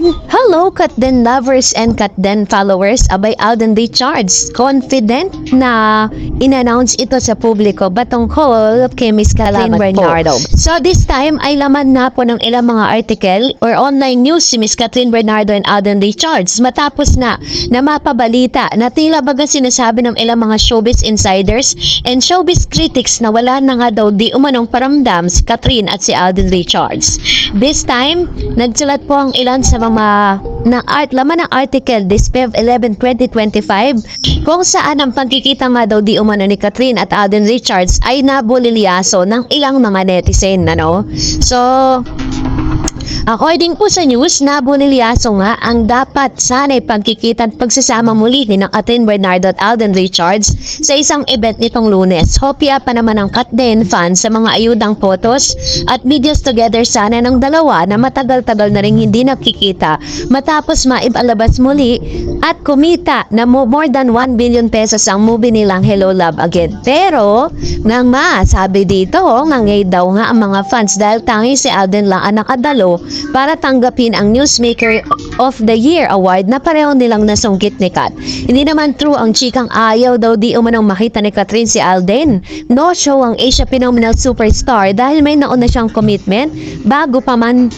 Hello, Katden lovers and Katden followers. Abay, Alden Richards, confident na in-announce ito sa publiko batungkol kay Miss Catherine Bernardo. So this time ay laman na po ng ilang mga article or online news si Miss Catherine Bernardo and Alden Richards matapos na mapabalita na tila baga sinasabi ng ilang mga showbiz insiders and showbiz critics na wala na nga daw di umanong paramdam si Catherine at si Alden Richards. This time, nagsulat po ang ilan sa mga laman ng article this Feb 11, 2025 kung saan ang pagkikita nga daw di umano ni Catherine at Alden Richards ay nabulilyaso ng ilang mga netizen, ano? So, according po sa news, nabulilyaso nga ang dapat sana'y pagkikita at pagsasama muli ni Catherine Bernardo at Alden Richards sa isang event nitong Lunes. Hopya pa naman ang Katden fans sa mga ayudang photos at videos together sana ng dalawa na matagal-tagal na rin hindi nakikita matapos maibalabas muli at kumita na more than 1 billion pesos ang movie nilang Hello Love Again. Pero, nga sabi dito, ngangay daw nga ang mga fans dahil tangi si Alden lang ang nakadalo para tanggapin ang Newsmaker of the Year Award na pareho nilang nasungkit ni Kat. Hindi naman true ang chikang ayaw daw di umanong makita ni Catherine si Alden. No show ang Asia Phenomenal Superstar dahil may nauna siyang commitment bago pa man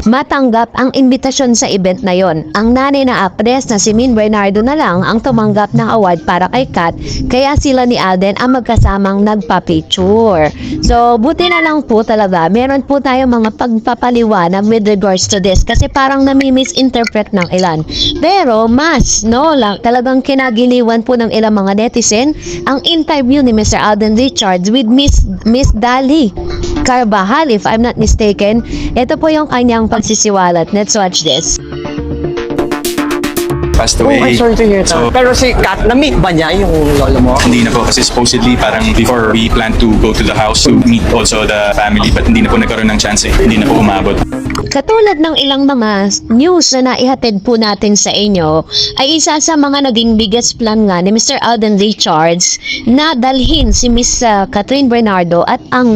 matanggap ang imbitasyon sa event na yon. Ang nanay na actress na si Min Bernardo na lang ang tumanggap ng award para kay Kat, kaya sila ni Alden ang magkasamang nagpa-picture. So, buti na lang po talaga, meron po tayo mga pagpapaliwanag with regards to this kasi parang nami-misinterpret ng ilan. Pero talagang kinagiliwan po ng ilang mga netizen ang interview ni Mr. Alden Richards with Miss Dali Carvajal, if I'm not mistaken. Ito po yung kanyang pagsisiwalat. Let's watch this. Passed away. I'm sorry to hear that. So, Pero si Kat, na-meet ba niya yung lolo mo? hindi na po kasi supposedly parang before we planned to go to the house to meet also the family but hindi na po nagkaroon ng chance eh. Hindi na po umabot. Katulad ng ilang mga news na naihatid po natin sa inyo, ay isa sa mga naging biggest plan nga ni Mr. Alden Richards na dalhin si Miss Catherine Bernardo at ang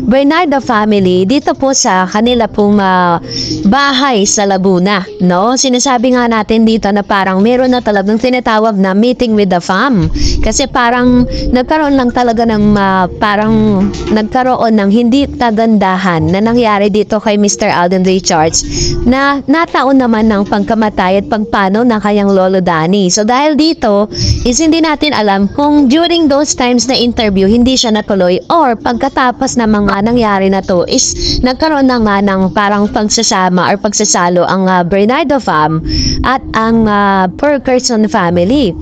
Bernardo family dito po sa kanila pong bahay sa Laguna. No? Sinasabi nga natin dito na parang meron na talagang tinatawag na meeting with the fam. Kasi parang nagkaroon lang talaga ng nagkaroon ng hindi kagandahan na nangyari dito kay Mr. Alden Richards na nataon naman ng pagkamatay at pagpano ng kanyang lolo Danny. So dahil dito is hindi natin alam kung during those times na interview hindi siya natuloy or pagkatapos na mga nangyari na to is nagkaroon na nga ng parang pagsasama or pagsasalo ang Bernardo fam at ang Perkerson family.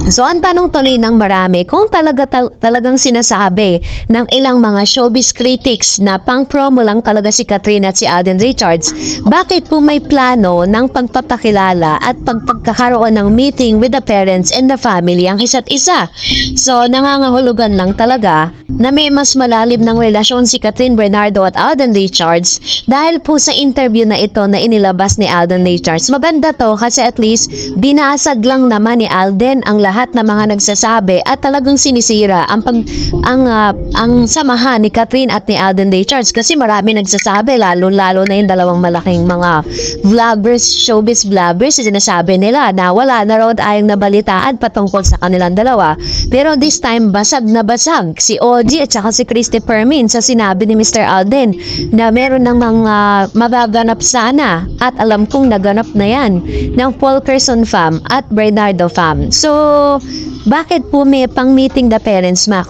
So, ang tanong tuloy ng marami, kung talagang sinasabi ng ilang mga showbiz critics na pang-promo lang talaga si Catherine at si Alden Richards, bakit po may plano ng pagpapakilala at pagkakaroon ng meeting with the parents and the family ang isa't isa? So, nangangahulugan lang talaga na may mas malalim ng relasyon si Catherine Bernardo at Alden Richards dahil po sa interview na ito na inilabas ni Alden Richards. Maganda to kasi at least binasag lang naman ni Alden ang lahat na mga nagsasabi at talagang sinisira ang samahan ni Catherine at ni Alden Richards kasi marami nagsasabi lalo na yung dalawang malaking mga vloggers, showbiz vloggers, sinasabi nila na wala na raw tayong nabalitaan patungkol sa kanilang dalawa. Pero this time basag na basag si OG at saka si Christy Permin sa sinabi ni Mr. Alden na meron ng mga magaganap sana at alam kong naganap na yan ng Perkerson fam at Bernardo fam. So, bakit po may pang-meeting the parents, Mac?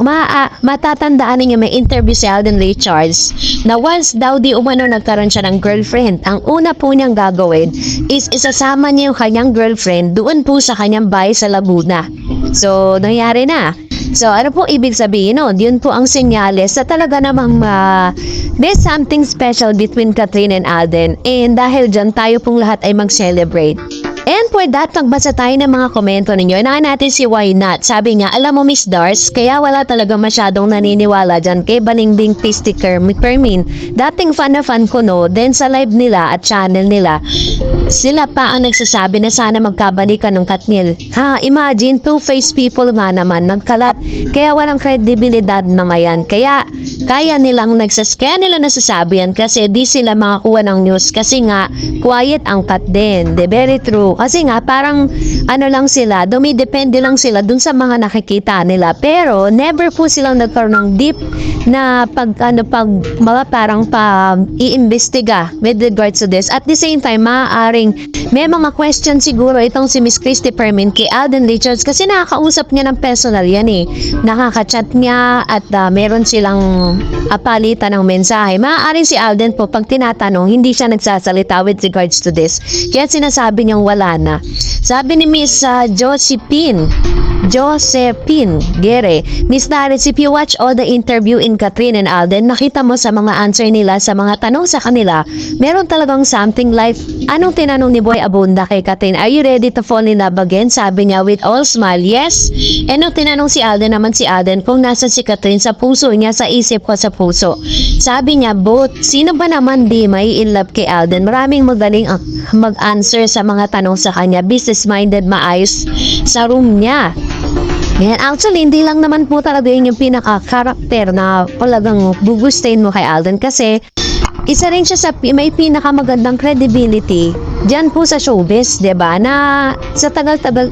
Matatandaan ninyo may interview si Alden Richards na once daw di umano nagkaroon siya ng girlfriend, ang una po niyang gagawin is isasama niya yung kanyang girlfriend doon po sa kanyang bahay sa Laguna. So, nangyari na. So, ano po ibig sabihin nun? Yun po ang senyales na talaga namang there's something special between Catherine and Alden. And dahil dyan, tayo pong lahat ay mag-celebrate. And for that, magbasa tayo ng mga komento ninyo. Inahan natin si Why Not. Sabi nga, alam mo Miss Dars, kaya wala talaga masyadong naniniwala dyan kay Balingbing Pisticker Permin. Dating fan na fan ko no, then sa live nila at channel nila, Sila pa ang nagsasabi na sana magkabalikan ng Katniel. Ha, imagine, two-faced people nga naman, nagkalat. Kaya walang kredibilidad na yan. Kaya kaya nila nasasabi yan kasi di sila makakuha ng news. Kasi nga, quiet ang Katden. De, very true. Kasi nga, parang ano lang sila, dumidepende lang sila dun sa mga nakikita nila. Pero, never po silang nagkaroon ng deep na mga parang iimbestiga with regards to this. At the same time, maaaring may mga question siguro itong si Miss Christy Permin kay Alden Richards kasi nakakausap niya ng personal yan eh. Nakaka-chat niya at meron silang palitan ng mensahe. Maaaring si Alden po pag tinatanong, hindi siya nagsasalita with regards to this. Kaya sinasabi niyang wala na. Sabi ni Miss Josephine Gere, Miss Daris, if you watch all the interview in Catherine and Alden, nakita mo sa mga answer nila sa mga tanong sa kanila, meron talagang something like, anong tinanong ni Boy Abunda kay Catherine, are you ready to fall in love again? Sabi niya with all smile, yes. And nung tinanong si Alden naman si Alden kung nasa si Catherine, sa puso niya, sa isip ko, sa puso. Sabi niya, both. Sino ba naman di may in love kay Alden? Maraming magaling mag-answer sa mga tanong sa kanya. Business-minded, maayos sa room niya. Yan, actually, hindi lang naman po talaga yun yung pinaka-karakter na talagang bugustahin mo kay Alden kasi isa rin siya sa may pinakamagandang credibility dyan po sa showbiz, 'di ba? Na sa tagal-tagal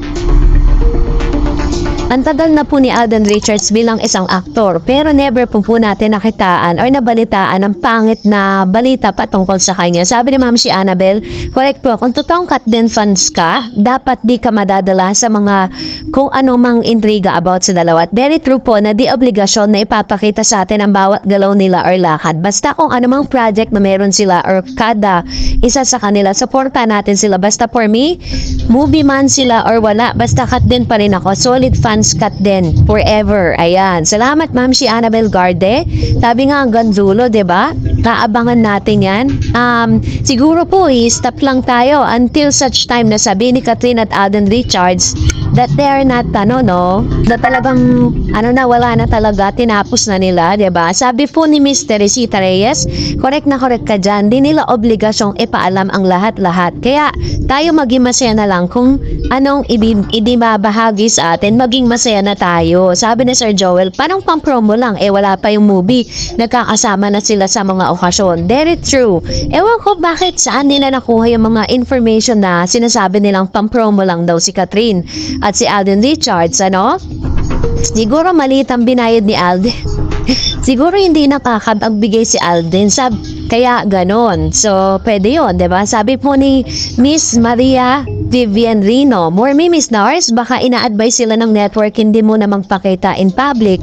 ang tagal na po ni Alden Richards bilang isang aktor pero never po natin nakitaan or nabalitaan ang pangit na balita patungkol sa kanya. Sabi ni Ma'am si Annabel, correct po, kung totoong Katden fans ka, dapat di ka madadala sa mga kung ano mang intriga about sa dalawa. At very true po na di obligasyon na ipapakita sa atin ang bawat galaw nila or lakad. Basta kung ano mang project na meron sila or kada isa sa kanila, supporta natin sila. Basta for me, movie man sila or wala, basta Katden pa rin ako. Solid fan Katden forever. Ayan. Salamat Ma'am si Annabel Garde. Sabi nga hanggang dulo, 'di ba? Kaabangan natin 'yan. Siguro po stop lang tayo until such time na sabi ni Catherine at Alden Richards that they are not na talagang wala na talaga, tinapos na nila, 'di ba? Sabi po ni Miss Teresita Reyes, correct ka dyan, di nila obligasyong ipaalam ang lahat-lahat. Kaya tayo maging masaya na lang kung anong ibabahagi sa atin, maging masaya na tayo. Sabi ni Sir Joel, parang pang-promo lang, wala pa yung movie, nagkakasama na sila sa mga okasyon. Very true. Ewan ko bakit saan nila nakuha yung mga information na sinasabi nilang pang-promo lang daw si Catherine at si Alden Richards, Siguro maliit ang binayad ni Alden. Siguro hindi nakakapagbigay si Alden, kaya ganon. So, pwede yun, diba? Sabi po ni Miss Maria Vivian Rino, more Miss Nars, baka ina-advise sila ng network hindi mo na magpakita in public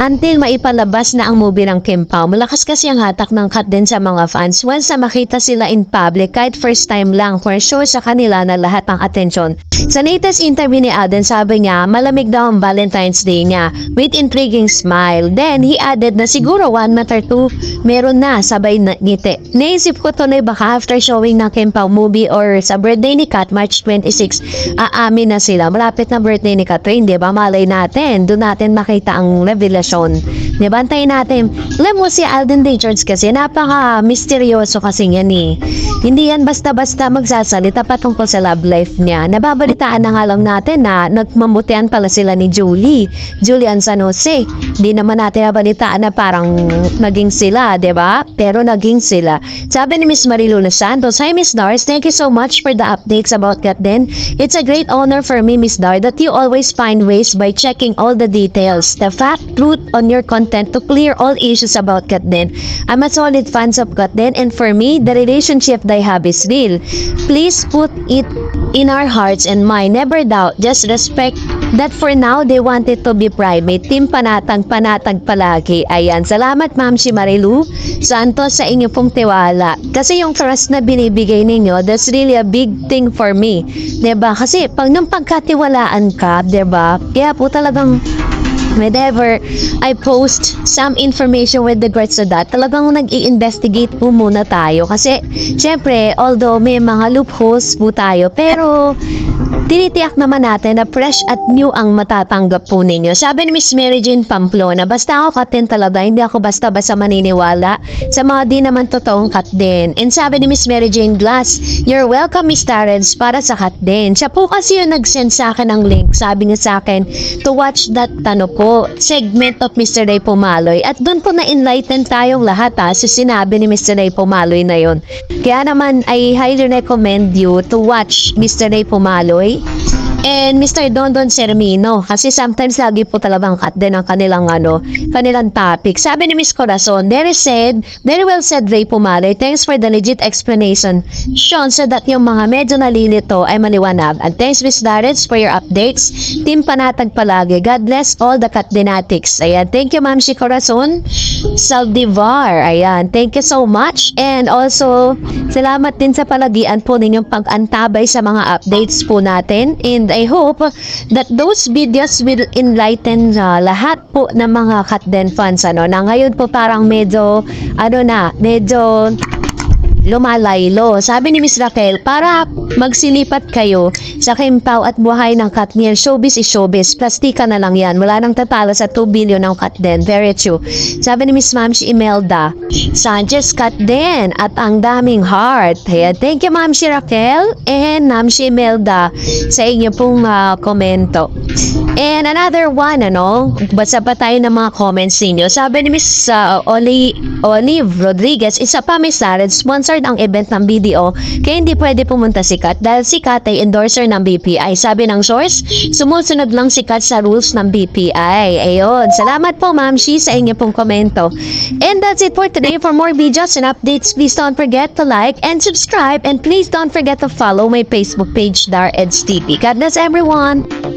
until maipalabas na ang movie ng Kim Pao. Malakas kasi ang hatak ng Katden sa mga fans. Once na makita sila in public, kahit first time lang, for sure sa kanila na lahat ng atensyon. Sa latest interview ni Alden, sabi niya, malamig daw ang Valentine's Day niya with intriguing smile. Then, he added na siguro 1 month or 2, meron na, sabay na ngiti. Naisip ko tuloy baka after showing ng Kim Pao movie or sa birthday ni Kat, March 26, aamin na sila. Malapit na birthday ni Catherine, di ba? Malay natin, doon natin makita ang revelasyon. Di ba? Antayin natin. Alam mo si Alden Richards kasi napaka-misteryoso kasi yan eh. Hindi yan basta-basta magsasalita patungkol sa love life niya. Nababalitaan na nga lang natin na nagmamutian pala sila ni Julian San Jose. Di naman natin nabalitaan na parang naging sila, di ba? Pero naging sila. Sabi ni Miss Mariluna Santos, hi Miss Dars, thank you so much for the updates about Katden. It's a great honor for me, Miss Dar, that you always find ways by checking all the details, the fact, truth on your content to clear all issues about Katden. I'm a solid fan of Katden, and for me, the relationship they have is real. Please put it in our hearts and mind. Never doubt, just respect that for now, they want it to be private. Team panatag palagi. Ayan, salamat Ma'am si Marilu Santos sa inyo pong tiwala. Kasi yung trust na binibigay ninyo, that's really a big thing for me. Diba? Kasi pag nung pagkatiwalaan ka, diba? Kaya po talagang whenever I post some information with regards to that, talagang nag-i-investigate po muna tayo. Kasi, syempre, although may mga loopholes po tayo, pero tinitiyak naman natin na fresh at new ang matatanggap po ninyo. Sabi ni Miss Mary Jane Pamplona, basta ako cut din talaga, hindi ako basta-basta maniniwala sa mga di naman totoong cut din. And sabi ni Miss Mary Jane Glass, you're welcome Miss Terence para sa cut din. Siya po kasi yung nag-send sa akin ng link, sabi niya sa akin, to watch that segment of Mr. Ray Pumaloy. At doon po na-enlighten tayong lahat sa sinabi ni Mr. Ray Pumaloy na yon. Kaya naman, I highly recommend you to watch Mr. Ray Pumaloy and Mr. Dondon Sermino kasi sometimes lagi po talagang cut din ang kanilang topic. Sabi ni Miss Corazon, very well said Ray Pumaloy, thanks for the legit explanation shown so that yung mga medyo nalilito ay maliwanag. And thanks Miss Darrets for your updates. Team Panatag palagi. God bless all the cut dinatics. Ayan, thank you Ma'am si Corazon Saldivar. Ayan, thank you so much. And also, salamat din sa palagian po ninyong pag-antabay sa mga updates po natin. And I hope that those videos will enlighten lahat po ng mga Katden fans na ngayon po parang medyo lumalaylo. Sabi ni Miss Raquel, para magsilipat kayo sa kimpaw at buhay ng Katniel, showbiz is showbiz. Plastika na lang yan. Wala nang tatalo sa 2 billion ng Katden. Very true. Sabi ni Miss Ma'am si Imelda Sanchez, Katden at ang daming heart. Ayan. Thank you Ma'am si Raquel and Ma'am si Imelda sa inyo pong komento. And another one, basa pa tayo ng mga comments ninyo. Sabi ni Miss Olive Rodriguez, isa pa Miss Lared, sponsored ang event ng BDO kaya hindi pwede pumunta si Kat dahil si Kat ay endorser ng BPI. Sabi ng source, sumusunod lang si Kat sa rules ng BPI. Ayun, salamat po Ma'am Shi sa inyo pong komento. And that's it for today. For more videos and updates, please don't forget to like and subscribe and please don't forget to follow my Facebook page, Dar Eds TV. God bless everyone!